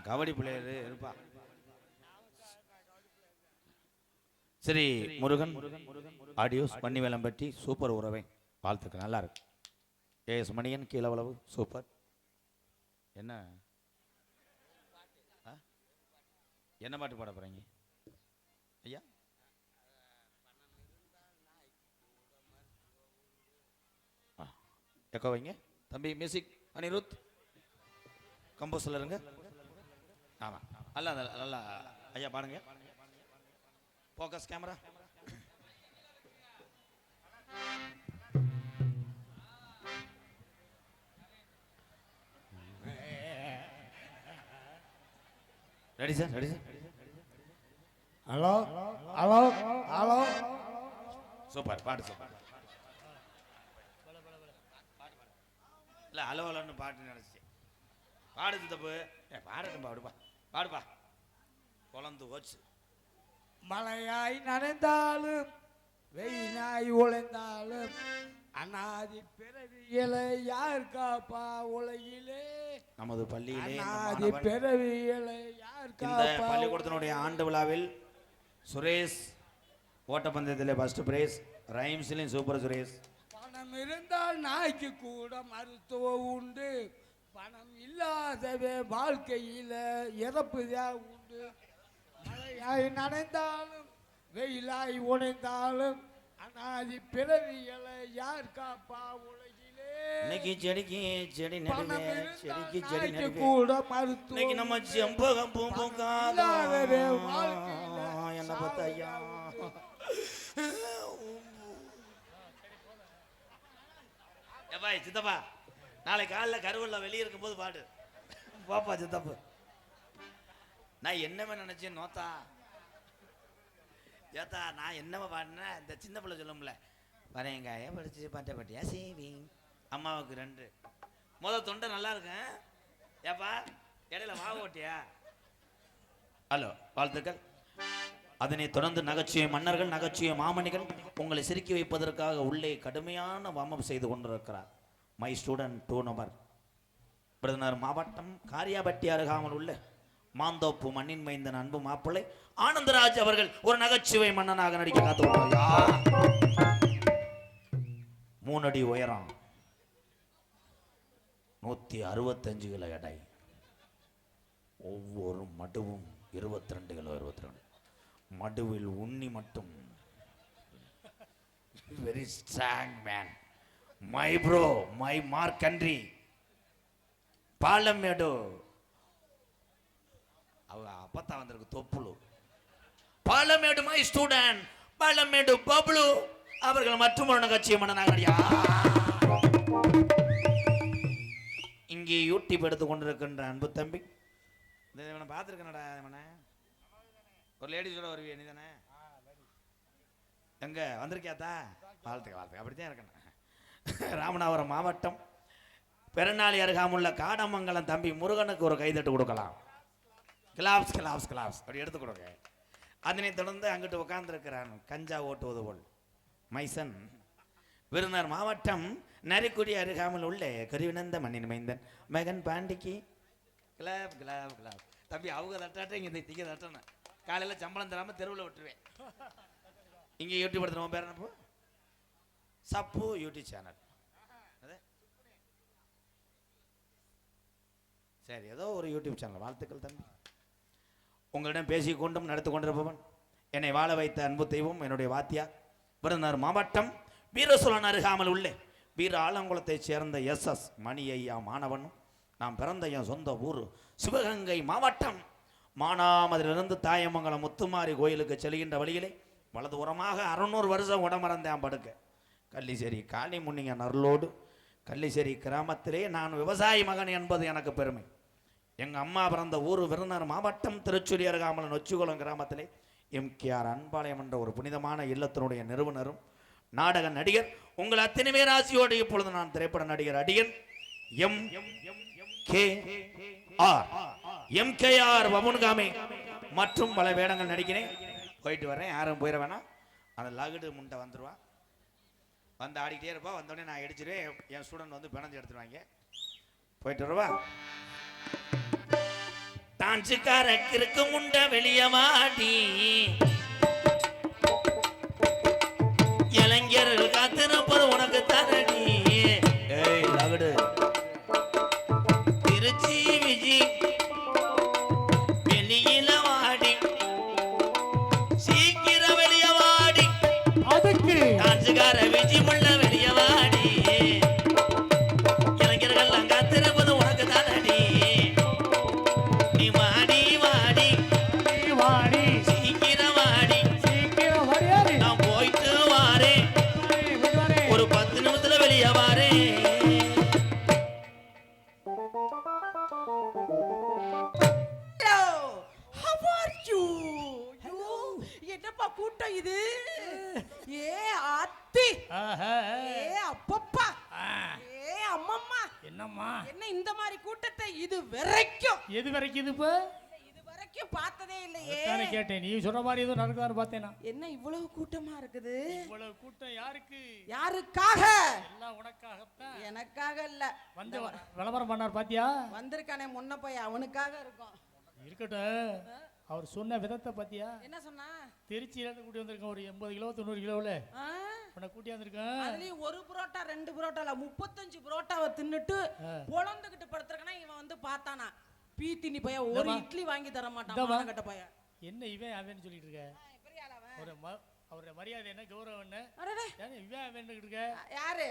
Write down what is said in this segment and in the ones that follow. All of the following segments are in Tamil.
கபடி பிளேயர் இருப்பா. சரி முருகன் ஆடியோஸ் பன்னிவேலம் பற்றி சூப்பர் உறவை வாழ்த்துக்கள், நல்லா இருக்கு. A S Maniyan Keezhavalavu super. என்ன என்ன பாட்டு பாட போறீங்க ஐயா? எக்கோ வைங்க தம்பி. மியூசிக் அனிருத் கம்போஸில் இருங்க. ஆமாம் நல்லா நல்லா ஐயா பாருங்க. Focus camera. Ready sir, ready sir. Hello hello hello. Super பாட்டு சூப்பர். இல்லை ஹலோ ஹலோன்னு பாட்டு நினச்சி பாடுது தப்பு. பாடட்டும் பாடுப்பா, பாடுப்பா. குழந்து போச்சு. மழையாய் நனைந்தாலும் வெயினாய் உழைந்தாலும் அநாதி பிறவியலை யார் காப்பா உலகிலே. நமது பள்ளியிலே அநாதி பிறவியலை யார் இந்த காப்பா. பள்ளிக்கூடத்தினுடைய ஆண்டு விழாவில் சுரேஷ் ஓட்டப்பந்தயத்தில் ஃபர்ஸ்ட் பிரைஸ், ரைம்ஸ்லையும் சூப்பர் சுரேஷ். பணம் இருந்தால் நாய்க்கு கூட மருத்துவம் உண்டு, பணம் இல்லாதவே வாழ்க்கையில இறப்புதான் உண்டு. மழையாய் நனைந்தாலும் வெயிலாய் உழைந்தாலும் அநாதி பிறவிகளை யார் காப்பா உலகிலே. இன்னைக்கு செடிக்கு செடி நடுவே, செடிக்கு செடி நடுவே கூட மருத்துவம். இன்னைக்கு நம்ம செம்பகம் பூக்காதோ என்ன பார்த்தா ஐயா. சித்தப்பா நாளை காலைல கருவல்ல வெளியே இருக்கும் போது பாடு பாப்பா. சித்தப்பு நான் என்னமே நினைச்சேன் நோத்தா ஏத்தா, நான் என்னவா பாடினேன் இந்த சின்ன பிள்ளை சொல்லும்ல, வரையங்காய படிச்சு பாட்ட பாட்டியா சேவிங் அம்மாவுக்கு 2 தொண்டை நல்லா இருக்கேன் ஏப்பா, இடையில வா ஓட்டியா. ஹலோ வாழ்த்துக்கள். அதனை தொடர்ந்து நகைச்சுவை மன்னர்கள், நகைச்சுவை மாமணிகள் உங்களை சிரிக்க வைப்பதற்காக உள்ளே கடுமையான வாமம் செய்து கொண்டிருக்கிறார். மை ஸ்டூடெண்ட் 2 நம்பர் விருதுநகர் மாவட்டம் காரியாபட்டி அருகாமல் உள்ள மாந்தோப்பு மண்ணின் மைந்தன் அன்பு மாப்பிள்ளை ஆனந்தராஜ் அவர்கள் ஒரு நகைச்சுவை மன்னனாக நடிக்க காத்துக்கொண்டார். 3 அடி உயரம், 165 கிலோ எடை, ஒவ்வொரு மடுவும் 22 கிலோ 22. மடுவில் உண்ணி மட்டும் very strong man. My bro, my mark country Palamedu. அவங்க அப்பத்தா வந்திருக்கு தொப்புளு. பாலமேடு மை ஸ்டூடெண்ட் பாலமேடு பப்ளு அவர்கள் மற்றும் ஒரு நிகழ்ச்சி மன்னனாகடியா. இங்கே யூடியூப் எடுத்து கொண்டிருக்கின்ற அன்பு தம்பி, இவனை பார்த்துருக்கனடா. இவனை ஒரு லேடிஸோட வருவியா நீ தானே? எங்க வந்திருக்கியாத்தா? வாழ்த்துக்க வாழ்த்துக்க. அப்படித்தான் இருக்கணும். ராமநாதபுரம் மாவட்டம் பெருநாளி அருகாமுள்ள காடமங்கலம் தம்பி முருகனுக்கு ஒரு கைதட்டு கொடுக்கலாம். கிளாப்ஸ் கிளாப்ஸ் கிளாப்ஸ் அப்படி எடுத்து கொடுங்க. அதனை தொடர்ந்து அங்கிட்டு உட்கார்ந்துருக்கிறான் கஞ்சா ஓட்டுவது போல் மைசன் விருதுநகர் மாவட்டம் நரிக்குடி அருகாமல் உள்ள கருவினந்த மண்ணின் மைந்தன் மகன் பாண்டிக்கு கிளாப் கிளாப் கிளாப். தம்பி அவங்க தட்டாட்ட இங்கே திங்க தட்டணும். காலையில் சம்பளம் தராமல் தெருவில் விட்டுருவேன். இங்கே யூடியூப் எடுத்துருவோம். பேர் என்னப்போ? சப்பு யூடியூப் சேனல். சரி, ஏதோ ஒரு யூடியூப் சேனல். வாழ்த்துக்கள் தம்பி. உங்களிடம் பேசிக்கொண்டும் நடத்து கொண்டிருப்பவன் என்னை வாழ வைத்த அன்பு தெய்வம் என்னுடைய வாத்தியார் விருதுநகர் மாவட்டம் வீரசோழன் அருகாமல் உள்ள வீர ஆலங்குளத்தைச் சேர்ந்த SS மணி ஐயா மாணவனும். நாம் பிறந்த என் சொந்த ஊர் சிவகங்கை மாவட்டம் மானாமதிலிருந்து தாயமங்கலம் முத்துமாரி கோயிலுக்கு செல்கின்ற வழியிலே வலது உரமாக 600 வருஷம் உடமறந்தேன் படுக்க கள்ளிசேரி காளி முன்னிங்க நர்லோடு கள்ளிசேரி கிராமத்திலே நான் விவசாயி மகன் என்பது எனக்கு பெருமை. எங்கள் அம்மா பிறந்த ஊர் விருதுநகர் மாவட்டம் திருச்சுழி அருகாமல் நொச்சிகுளம் கிராமத்திலே MKR அன்பாளையம் என்ற ஒரு புனிதமான இல்லத்தினுடைய நிறுவனரும் நாடக நடிகர் உங்கள் அத்தனை பேர் ஆசியோடு இப்பொழுது நான் திரைப்பட நடிகர் அடியன் MKR வமுன்காமி மற்றும் பல வேடங்கள் நடிக்கிறேன். போயிட்டு வரேன், யாரும் போயிட வேணாம். அந்த லகுடு முண்டை வந்துடுவா, வந்து ஆடிக்கிட்டே இருப்பா. வந்தோடனே நான் அடிச்சிருவேன். என் ஸ்டூடெண்ட் வந்து பிணைஞ்சு எடுத்துருவாங்க. போயிட்டு வருவா. டான்ஸுக்கார கிறுக்கு முண்ட வெளியவாடி இளைஞர்கள் காத்திருப்பது உனக்கு தரடி ஏய் லகடு திருச்சி விஜி வெளியில வாடி சீக்கிரம் வெளியவாடி அதுக்கு டான்ஸுக்கார விஜி முள்ள வெளியவாடி இளைஞர்கள் காத்திருப்பது உனக்கு தரடி நீ வாடி வாடி வாடி சீக்கிரம் வாடி சீக்கிரம் வாடி நான் போயிட்டு வாரேன் ஒரு 10 நிமிஷத்துல வெளியே வாரேன் Hello, how are you? என்னப்பா கூட்டம் இது ஏ அத்தி ஏ அப்பப்பா ஏ அம்மம்மா என்னம்மா என்ன இந்த மாதிரி கூட்டத்தை இது வரைக்கும் எது வரைக்கும் இது இப்போ இது வரைக்கும் பார்த்ததே இல்லையே தானே கேட்டேன் நீ சொன்ன மாதிரி எதுவும் நடக்குதான்னு பார்த்தேனா என்ன இவ்வளவு கூட்டமா இருக்குது இவ்வளவு கூட்டம் யாருக்கு யாருக்காக எல்லாம் உனக்காகத்தான் எனக்காக இல்ல வந்து விளம்பரம் பண்ணார் பாத்தியா வந்திருக்கானே முன்ன போய் அவனுக்காக இருக்கும் இருக்கட்டும் அவர் சொன்ன விதத்தை பாத்தியா என்ன சொன்னா திருச்சியில இருந்து கூட்டி வந்திருக்கேன் ஒரு 80 கிலோ 90 கிலோவில் ஆ? உன்னை கூட்டி வந்திருக்கேன் அதுலயும் ஒரு புரோட்டா 2 புரோட்டா இல்ல 35 புரோட்டாவை தின்னுட்டு பொழந்துகிட்டு படுத்துருக்கனா இவன் வந்து பார்த்தானா பீத்தினி பைய ஒரு இந்தம்மா. இட்லி வாங்கி தர இந்தம்மா. மாட்டான் கட்ட பைய என்ன இவன் அவன்னு சொல்லிட்டு இருக்க பெரிய ஆளவன் ஒரு அவருடைய மரியாதை என்ன கௌரவம் என்ன அடடே ஏன் இவன் அவன் இருக்க யாரு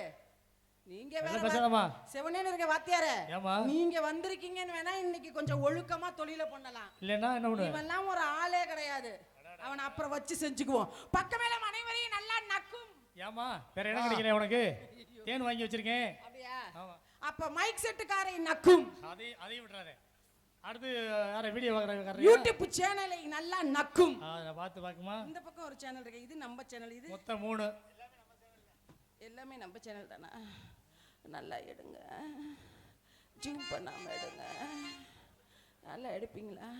நீங்க என்ன வேற பேசாதம்மா செவனேன்னு இருக்க வாத்தியாரே ஏமா நீங்க வந்திருக்கீங்கன்னு வேணா இன்னைக்கு கொஞ்சம் ஒழுக்கமா தொழில பண்ணலாம் இல்லைன்னா என்ன பண்ணு இவெல்லாம் ஒரு ஆளே கிடையாது அவனை அப்புறம் வச்சு செஞ்சுக்குவோம் பக்கமேல அனைவரையும் நல்லா நக்கும் ஏமா வேற என்ன கிடைக்கிறேன் உனக்கு தேன் வாங்கி வச்சிருக்கேன் அப்படியா ஆமா அப்ப மைக் செட்டுக்காரை நக்கும் அதையும் விட்டுறாதே அடுத்து யார வீடியோ பார்க்குறாங்க யூடியூப் சேனலை நல்லா நக்கும் நான் பார்த்து பார்க்குமா இந்த பக்கம் ஒரு சேனல் இருக்கு இது நம்ம சேனல் இது மொத்தம் 3 எல்லாமே நம்ம சேனல் தானே நல்லா எடுங்க ஜூம் பண்ணாம எடுங்க நல்லா எடுப்பீங்களா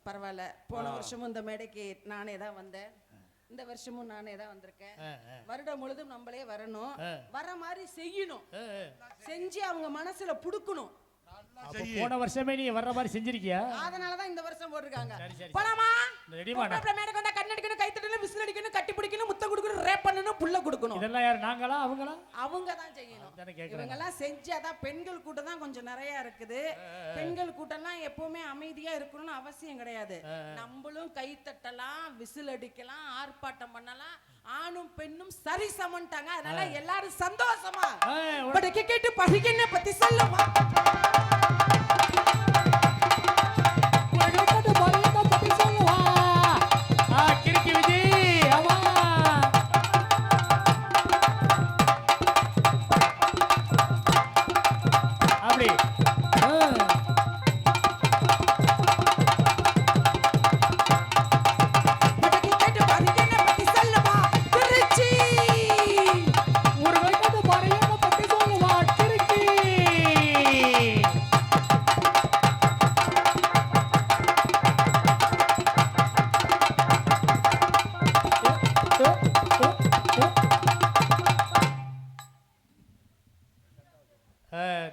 பரவாயில்ல போன வருஷமும் இந்த மேடைக்கு நானே தான் வந்தேன் இந்த வருஷமும் நானே தான் வந்திருக்கேன் வருடம் முழுதும் நம்மளே வரணும் வர மாதிரி செய்யணும் செஞ்சு அவங்க மனசுல புடுக்கணும் அப்ப போன வருஷமே நீ வர்ற மாதிரி செஞ்சிருக்கியா அதனாலதான் இந்த வருஷம் போட்டிருக்காங்க சரி, சரி. போலாமா ரெடிமா மேடைக்கு வந்தா கண்ணு அடிக்கணும் கை தட்டணும் விசில் அடிக்கணும் கட்டி பிடிக்கணும் முத்தம் கொடுக்கணும் ரேப் பண்ணணும் புள்ள கொடுக்கணும் இதெல்லாம் யார் நாங்களா அவங்களா அவங்க தான் செய்யணும் அதானே கேக்குறேன். இவங்க எல்லாம் செஞ்சாதான் பெண்கள் கூட்டம் தான் கொஞ்சம் நிறைய இருக்குது பெண்கள் கூட்டம்லாம் எப்பவுமே அமைதியா இருக்கணும்னு அவசியம் கிடையாது நம்மளும் கை தட்டலாம் விசில் அடிக்கலாம் ஆர்ப்பாட்டம் பண்ணலாம் ஆணும் பெண்ணும் சரி சமன்ட்டாங்க அதனால எல்லாரும் சந்தோஷமா படுக்க கேட்டு படுகின பத்தி சொல்லுமா கிறுக்கி விஜய் ஆமா அப்படி படுக்க கேட்டு படுகின பத்தி சொல்லுமா திருச்சி ஒரு வைக்கது பாறையான பத்தி சொல்லுவா கிறுக்கி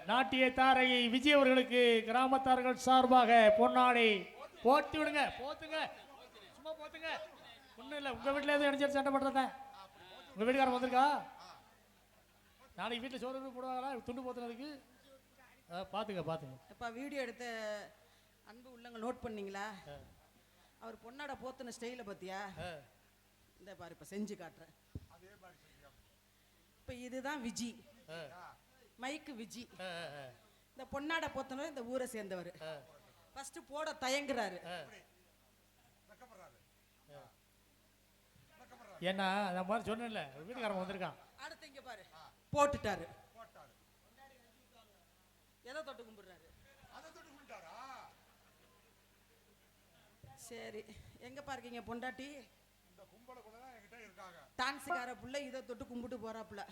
நாட்டிய தாரகை விஜய் அவர்களுக்கு கிராமத்தார்கள் சார்பாக பொன்னாடை போட்டி விடுங்க போத்துங்க சும்மா போத்துங்க ஒன்றும் இல்லை உங்கள் வீட்டில் எதுவும் நினைச்சு சண்டை பண்ணுறத உங்கள் வீட்டுக்காரன் வந்திருக்கா நாளைக்கு வீட்டில் சோறு போடுவாங்களா துண்டு போத்துனதுக்கு பார்த்துங்க பார்த்துங்க அப்பா வீடியோ எடுத்த அன்பு உள்ளங்கள் நோட் பண்ணீங்களா அவர் பொண்ணாட போத்துன ஸ்டைல பத்தியா இந்த பாரு இப்ப செஞ்சு காட்டுறேன் இப்ப இதுதான் விஜி மைக்கு விஜி இந்த பொன்னாட போத்தனர் இந்த ஊரை சேர்ந்தவர் ஃபர்ஸ்ட் போட தயங்குறாரு ஏன்னா அந்த மாதிரி சொன்னேன்ல வீட்டுக்காரன் வந்திருக்கான் அடுத்து இங்க பாரு போட்டுட்டாரு எதை தொட்டு கும்பிடுறாரு சரி எங்க பாருக்கீங்க பொண்டாட்டி டான்ஸுக்கார புள்ள இதை தொட்டு கும்பிட்டு போறாப்புல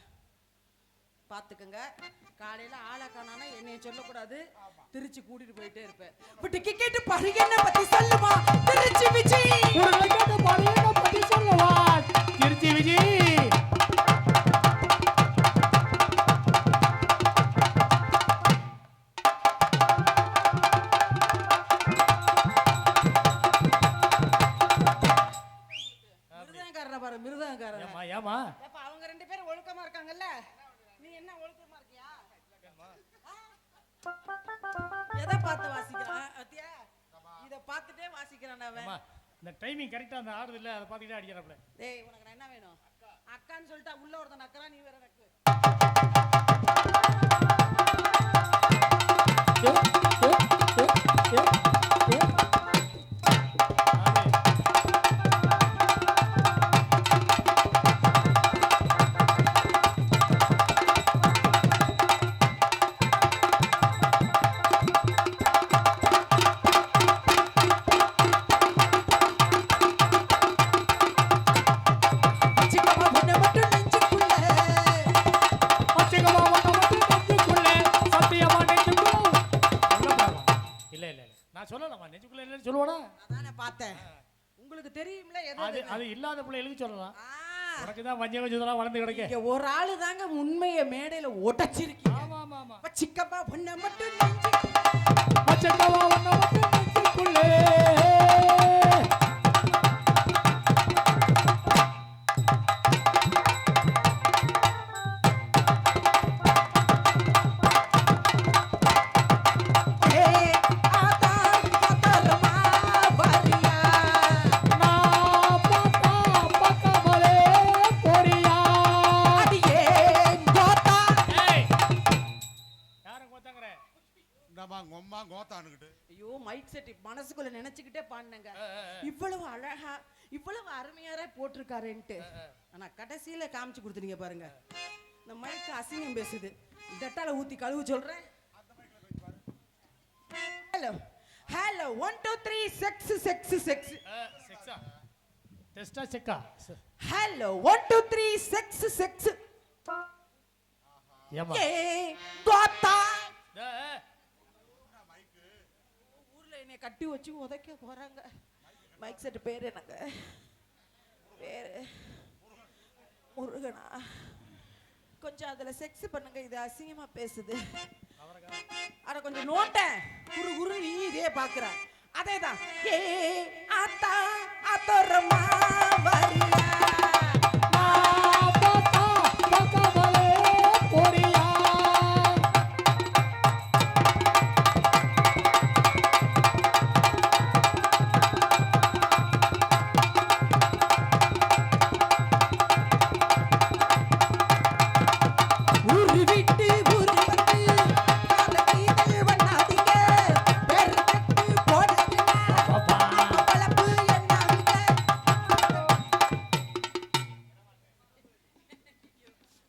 பாத்துக்கங்க காலையில ஆளை காணானா என்னைய சொல்லக்கூடாது திருச்சி கூட்டிட்டு போயிட்டே இருப்பேன் பட் கேட்டு பரிகண்ண பத்தி சொல்லுமா திருச்சி விஜய் ஒரு வைக்கது பாறையான பத்தி சொல்லுவா திருச்சி விஜய் எதை பார்த்து வாசிக்கிறான் அத்தியா இத பார்த்துட்டே வாசிக்கிறான் அவன். அம்மா, இந்த டைமிங் கரெக்டா அந்த ஆடுது இல்ல அதை பார்த்துக்கிட்டே அடிக்கிறாப்ல. டேய் உனக்கு நான் என்ன வேணும்? அக்கான்னு சொல்லிட்டா உள்ள ஒருத்தன் நக்கறான், நீ வேற நக்கு. சிக்கமா பொண்ணு மட்டும் நெஞ்சுக்குள்ள பச்சைக்கமா மட்டும் நெஞ்சுக்குள்ளே சத்தியமா நெஞ்சுக்குள்ள. இல்ல இல்ல இல்ல நான் சொல்லலாமா நெஞ்சுக்குள்ள இல்லைன்னு சொல்லுவானா? அதானே பார்த்தேன். உங்களுக்கு தெரியும்ல எது அது எதுன்னு. அது இல்லாத பிள்ளைகளுக்கு சொல்லலாம். ஆ, உனக்கு தான் மஞ்சள் கொஞ்சம் வளர்ந்து கிடக்க. இங்க ஒரு ஆளு தாங்க உண்மையை மேடையில உடைச்சிருக்கீங்க. ஆமா ஆமா ஆமா. சிக்கமா பொண்ணு மட்டும் நெஞ்சு பச்சைக்கமா மட்டும் நெஞ்சுக்குள்ளே. நான் பார்த்தா பக்கமலே போறியா? ஏய் யாரை கோத்தாங்கற? இந்தம்மா உங்கம்மா கோத்தானுக்கிட்டு ஐயோ மைக் செட் மனசுக்குள்ள நினைச்சுக்கிட்டே பாடுனங்க. இவ்வளவு அழகா இவ்வளவு அருமையாரே போட்டிருக்காருன்ட்டு. ஆனா கடைசியில காமிச்சு கொடுத்துட்டீங்க பாருங்க. இந்த மைக் அசிங்கம் பேசுது. டட்டால ஊத்தி கழுவு சொல்றேன். Hello hello 1 2 3 sex sex sex. செக்ஸா டெஸ்டா செக்கா? Hello 1 2 3 sex sex. ஏமா ஏ கோத்தா ஊர்ல என்னை கட்டி வச்சு உதைக்க போறாங்க. மைக் செட் பேர் என்னங்க? பேரு முருகனா? கொஞ்சம் அதுல செக்ஸ் பண்ணுங்க, இது அசிங்கமா பேசுது. அட கொஞ்சம் நோட்ட குரு குரு நீ இதே பாக்குற. அதேதான் ஏ ஆத்தா ஆத்தோரமா வரியா. நான் பார்த்தா பக்கமலே போறியா? ஊரு விட்டு ஊரு வந்து காலத்தீதல் பண்ணாதீங்க. பெருக்கட்டு போடாதீங்க. பாப்பா பழப்பு என்னாதீங்க.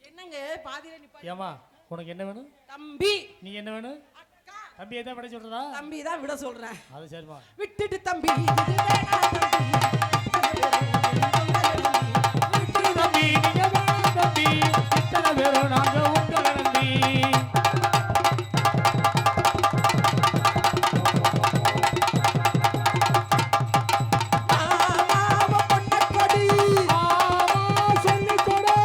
என்னங்க பாதியில நிப்பாட்டி? ஏமா உனக்கு என்ன வேணும்? தம்பி நீ என்ன வேணும்? அக்கா தம்பி எதை விட சொல்றதா? தம்பி தான் விட சொல்றேன். அது சரிமா. விட்டுட்டு தம்பி இது வேணாம் தம்பி. தம்பி நீங்க வேணாம் தம்பி, இத்தனை பேரும் நாங்க உங்களை நம்பி. மாமாவ பொண்ண கொடி. ஆமா சொல்லிக் கொடு.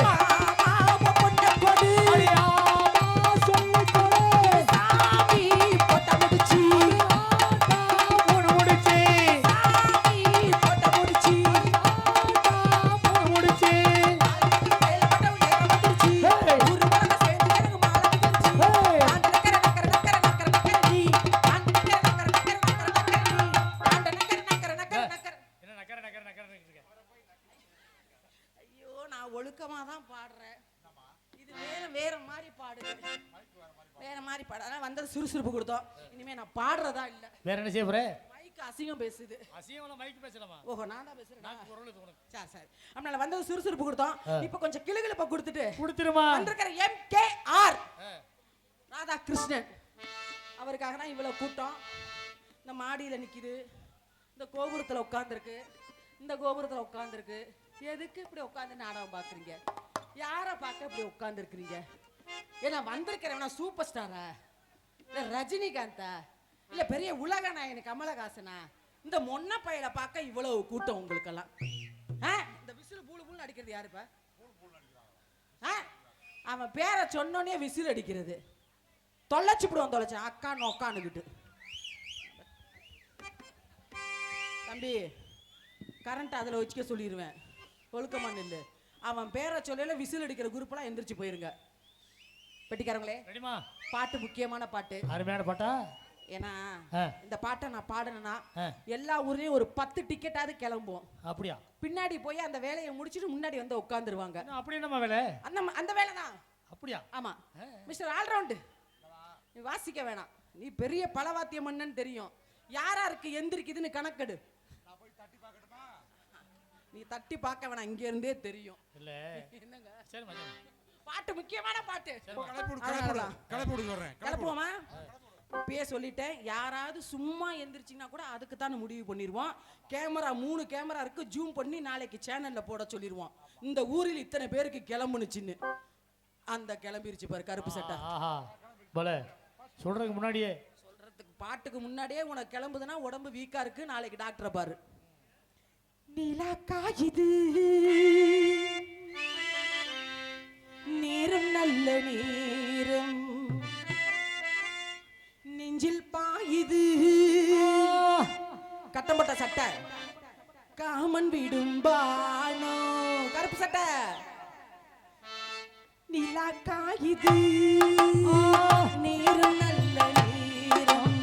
மாமாவ பொண்ண கொடி. அடி ஆமா சொல்லிக் கொடு. சாமி பொட்ட முடிச்சு. ஆட்டா மூணு முடிச்சு. சாமி பொட்ட முடிச்சு. ஆட்டா மூணு முடிச்சு. மேல பட்டம் ஏற வந்துருச்சு. Hey. ஊரு பறக்க சேர்ந்து எனக்கு மாலை வந்துருச்சு. Hey. ஆண்ட நக்கர நக்கர நக்கர நக்கர நக்கர நீ. ஆண்ட நக்கர நக்கர நக்கர நக்கர நக்கர நீ. ஆண்ட நக்கர நக்கர நக்கர நக்கர. என்ன நக்கற நக்கற நக்கற இருக்க? ஐயோ நான் ஒழுக்கமா தான் பாடுறேன். இது வேற வேற மாதிரி பாடுது. வேற மாதிரி பாடு. அதான் வந்தது சுறுசுறுப்பு கொடுத்தோம். இனிமே நான் பாடுறதா இல்ல. வேற என்ன செய்ய போற? மைக் அசிங்கம் பேசுது. அசியம்ல மைக் பேசலாமா? ஓஹோ நான் தான் பேசுறேன். நான் குரல் இது உனக்கு. சரி சரி. நம்மளால வந்தது சுறுசுறுப்பு கொடுத்தோம். இப்போ கொஞ்சம் கிளுகிளுப்ப கொடுத்துட்டு கொடுத்துருமா? வந்திருக்கிற எம்கேஆர் ஆ. ராதாகிருஷ்ணன் அவருக்காக தான் இவ்வளவு கூட்டம். இந்த மாடியில நிக்குது, இந்த கோபுரத்துல உட்கார்ந்துருக்கு, இந்த கோபுரத்துல உட்கார்ந்துருக்கு. எதுக்கு இப்படி உட்கார்ந்து நாடகம் பாக்குறீங்க? யாரை பார்க்க இப்படி உட்கார்ந்துருக்கிறீங்க? ஏன்னா வந்திருக்கிறவனா சூப்பர் ஸ்டாரா, இல்ல ரஜினிகாந்தா, இல்ல பெரிய உலக நாயகன் கமலஹாசனா? இந்த மொன்ன பையலை பார்க்க இவ்வளவு கூட்டம் உங்களுக்கெல்லாம். இந்த விசில் பூளு பூளு அடிக்கிறது யாருப்பா? அவன் பேரை சொன்னோன்னே விசில் அடிக்கிறது. தொலைச்சுப்பிடுவான். தொலைச்சா அக்கா நோக்கானுக்கிட்டு. தம்பி கரண்ட் அதில் வச்சுக்க சொல்லிடுவேன். ஒழுக்கமான இல்லை. அவன் பேரை சொல்லல விசில் அடிக்கிற குரூப்லாம் எந்திரிச்சு போயிருங்க. பெட்டிக்காரங்களே ரெடிமா? பாட்டு முக்கியமான பாட்டு. அருமையான பாட்டா? ஏன்னா ஆ. இந்த பாட்டை நான் பாடணும்னா ஆ. எல்லா ஊர்லயும் ஒரு 10 டிக்கெட்டாவது கிளம்புவோம். அப்படியா? பின்னாடி போய் அந்த வேலையை முடிச்சிட்டு முன்னாடி வந்து உட்காந்துருவாங்க. அப்படி என்னம்மா வேலை? அந்த வேலை தான். அப்படியா? ஆமா மிஸ்டர் ஆல்ரவுண்டு, நீ வாசிக்க வேணாம். நீ பெரிய பலவாத்திய மன்னன் தெரியும். யாராருக்கு எந்திரிக்குதுன்னு கணக்கெடு. நீ தட்டி பார்க்க வேணாம், இங்க இருந்தே தெரியும். இல்ல என்னங்க சரி மச்சான். பாட்டு முக்கியமான பாட்டு. கிளப்பிவிடு சொல்றேன். கிளப்புவோமா? இப்பயே சொல்லிட்டேன், யாராவது சும்மா எந்திரிச்சிங்கன்னா கூட அதுக்கு தான் முடிவு பண்ணிடுவோம். கேமரா 3 கேமரா இருக்கு, ஜூம் பண்ணி நாளைக்கு சேனல்ல போட சொல்லிடுவோம். இந்த ஊரில் இத்தனை பேருக்கு கிளம்புனுச்சின்னு. அந்த கிளம்பிருச்சு பாரு கருப்பு சட்டை. ஆஹா பல சொல்றதுக்கு முன்னாடியே சொல்றதுக்கு பாட்டுக்கு முன்னாடியே உனக்கு கிளம்புதுன்னா உடம்பு வீக்கா இருக்கு, நாளைக்கு டாக்டரை பாரு. நிலா காயுது, நேரம் நல்ல நேரம், நெஞ்சில் பாயுது கட்டம்பட்ட சட்டை, காமன் விடும் பானோ கருப்பு சட்டை. நிலா காயுது, நேரம் நல்ல நேரம்,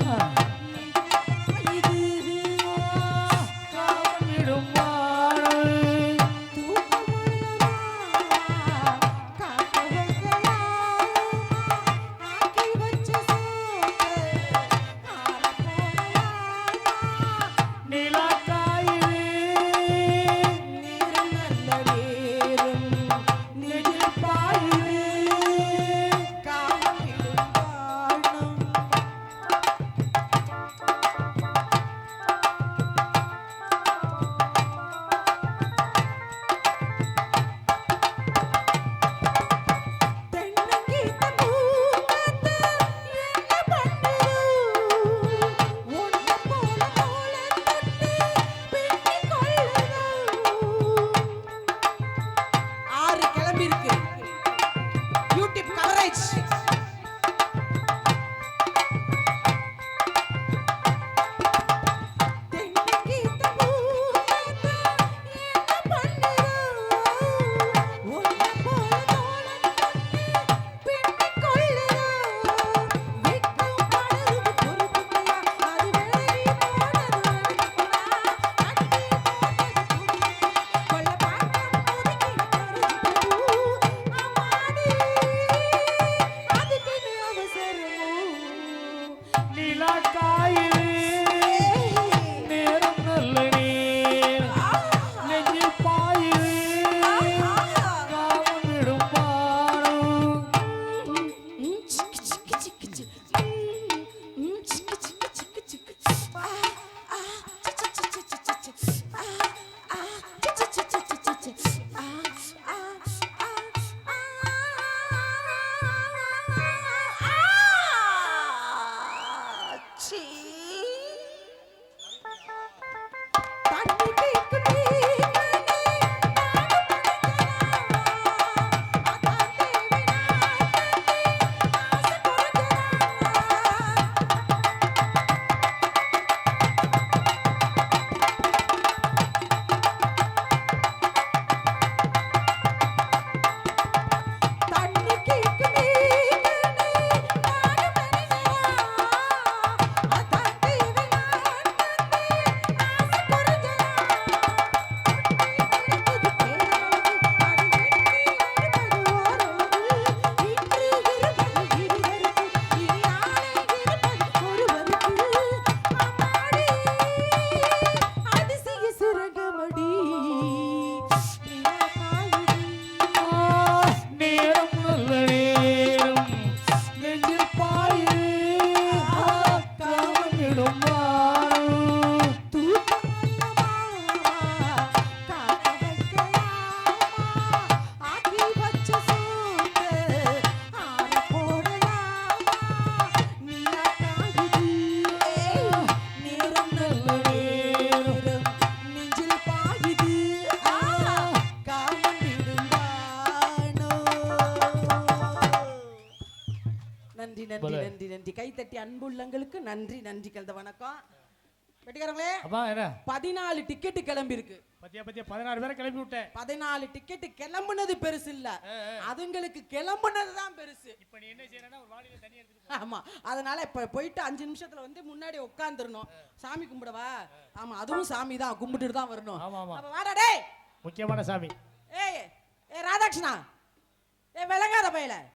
நன்றி நன்றி நன்றி நன்றி. கைத்தட்டி அன்புள்ளங்களுக்கு நன்றி நன்றி. கலந்த வணக்கம். வெட்டிக்காரங்களே அப்பா என்ன 14 டிக்கெட் கிளம்பி இருக்கு. பத்தியா 16 பேரை கிளப்பி விட்டேன். 14 டிக்கெட் கிளம்புனது பெருசு இல்ல, அதுங்களுக்கு கிளம்புனது தான் பெருசு. இப்போ நீ என்ன செய்யறேன்னா ஒரு வாளியில தண்ணி எடுத்துட்டு ஆமா, அதனால இப்ப போயிட்டு 5 நிமிஷத்துல வந்து முன்னாடி உட்காந்துடணும். சாமி கும்பிடவா? ஆமா, அதுவும் சாமி தான், கும்பிட்டுட்டு தான் வரணும். ஆமா ஆமா, அப்ப வாடா டேய். முக்கியமான சாமி. ஏய் ஏய் ராதாகிருஷ்ணா, ஏய் விளங்காத பையல,